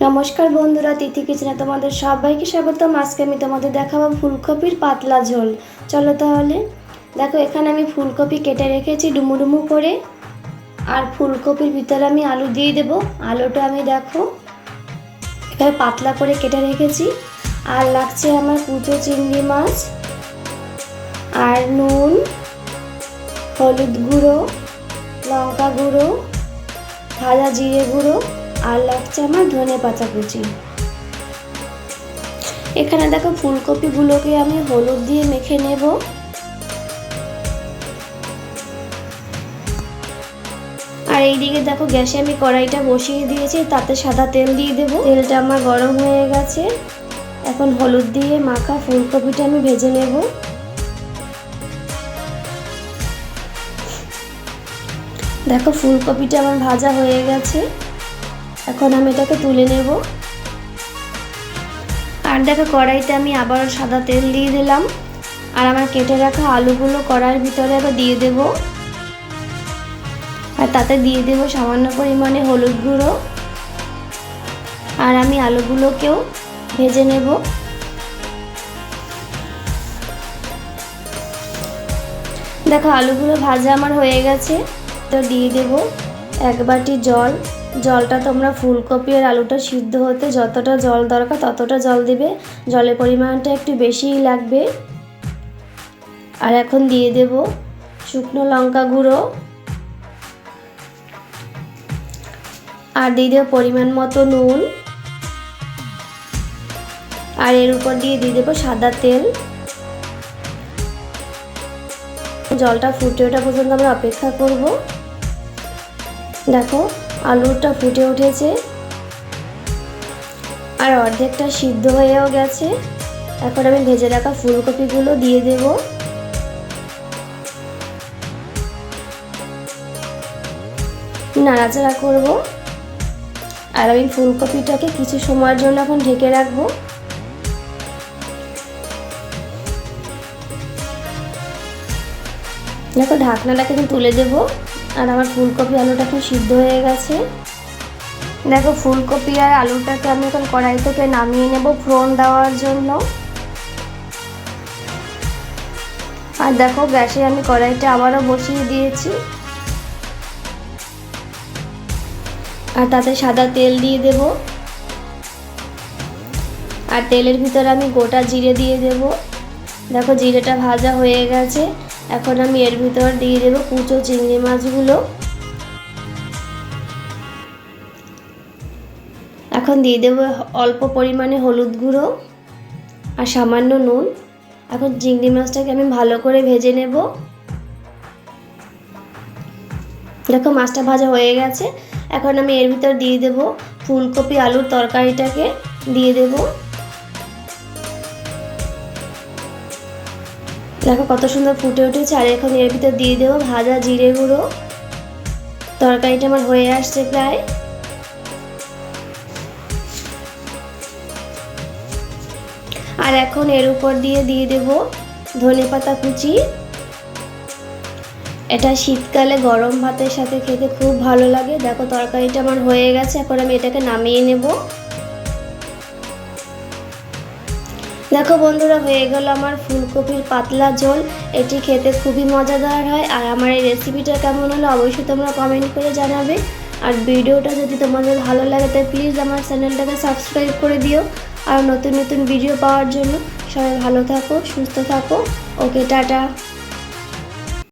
নমস্কার বন্ধুরা, তিথি কিচেনে তোমাদের সবাইকে স্বাগতম। আজকে আমি তোমাদের দেখাবো ফুলকপির পাতলা ঝোল। চলো তাহলে দেখো, এখানে আমি ফুলকপি কেটে রেখেছি ডুমু ডুমু করে, আর ফুলকপির ভিতরে আমি আলু দিয়ে দেব। আলুটা আমি দেখো এখানে পাতলা করে কেটে রেখেছি। আর লাগছে আমার কুচো চিংড়ি মাছ, আর নুন, হলুদ গুঁড়ো, লঙ্কা গুঁড়ো, ভাজা জিরে গুঁড়ো, আর লাগছে আমার ধনে পাতা কুচি। এখানে দেখো ফুলকপিগুলোকে আমি হলুদ দিয়ে মেখে নেব। আর এইদিকে দেখো গ্যাসে আমি কড়াইটা বসিয়ে দিয়েছি, তাতে সাদা তেল দিয়ে দেব। তেলটা আমার গরম হয়ে গেছে। এখন হলুদ দিয়ে মাখা ফুলকপিটা আমি ভেজে নেব। দেখো ফুলকপিটা আমার ভাজা হয়ে গেছে। এখন আমি এটাকে তুলে নেব। আর দেখো কড়াইতে আমি আবারও সাদা তেল দিয়ে দিলাম। আর আমার কেটে রাখা আলুগুলো কড়াইয়ের ভিতরে আবার দিয়ে দেব। আর তাতে দিয়ে দেব সামান্য পরিমাণে হলুদ গুঁড়ো। আর আমি আলুগুলোকেও ভেজে নেব। দেখো আলুগুলো ভাজা আমার হয়ে গেছে। তো দিয়ে দেব 1 বাটি জল। জলটা তোমরা ফুলকপি আর আলুটা সিদ্ধ হতে যতটা জল দরকার ততটা জল দিবে। জলের পরিমাণটা একটু বেশিই লাগবে। আর এখন দিয়ে দেব শুকনো লঙ্কা গুঁড়ো, আর দিয়ে দেব পরিমাণ মতো নুন, আর এর উপর দিয়ে দেব সাদা তেল। জলটা ফুটে ওঠা পর্যন্ত আমরা অপেক্ষা করব। দেখো আলুটা ফুটে উঠেছে, আর অর্ধেকটা সিদ্ধ হয়েও গেছে। এখন আমি ভেজে রাখা ফুলকপিগুলো দিয়ে দেব। নাড়াচাড়া করব। আর আমি ফুলকপিটাকে কিছু সময়ের জন্য এখন ঢেকে রাখবো। দেখো ঢাকনাটাকে আমি তুলে দেব। আর আমার ফুলকপি আলুটা এখন সিদ্ধ হয়ে গেছে। দেখো ফুলকপি আর আলুটাকে আমি এখন কড়াই থেকে নামিয়ে নেব ফোড়ন দেওয়ার জন্য। আর দেখো গ্যাসে আমি কড়াইটা আবারও বসিয়ে দিয়েছি। আর তাতে সাদা তেল দিয়ে দেব। আর তেলের ভিতরে আমি গোটা জিরে দিয়ে দেব। দেখো জিরেটা ভাজা হয়ে গেছে। এখন আমি এর ভিতর দিয়ে দেব কুচো চিংড়ি মাছগুলো। এখন দিয়ে দেব অল্প পরিমাণে হলুদ গুঁড়ো আর সামান্য নুন। এখন চিংড়ি মাছটাকে আমি ভালো করে ভেজে নেব। দেখো মাছটা ভাজা হয়ে গেছে। এখন আমি এর ভিতর দিয়ে দেব ফুলকপি আলুর তরকারিটাকে দিয়ে দেব। দেখো কত সুন্দর ফুটে উঠেছে। আর এখন এর ভিতর দিয়ে দেবো ভাজা জিরে গুঁড়ো। তরকারিটা আমার হয়ে আসছে প্রায়। আর এখন এর উপর দিয়ে দেব ধনে পাতা কুচি। এটা শীতকালে গরম ভাতের সাথে খেতে খুব ভালো লাগে। দেখো তরকারিটা আমার হয়ে গেছে। এখন আমি এটাকে নামিয়ে নেব। দেখো বন্ধুরা, হয়ে গেল আমার ফুলকপির পাতলা ঝোল। এটি খেতে খুবই মজাদার হয়। আর আমার এই রেসিপিটা কেমন হলো অবশ্যই তোমরা কমেন্ট করে জানাবে। আর ভিডিওটা যদি তোমাদের ভালো লাগে তাই প্লিজ আমার চ্যানেলটাকে সাবস্ক্রাইব করে দিও। আর নতুন নতুন ভিডিও পাওয়ার জন্য সবাই ভালো থাকো, সুস্থ থাকো। ওকে, টাটা।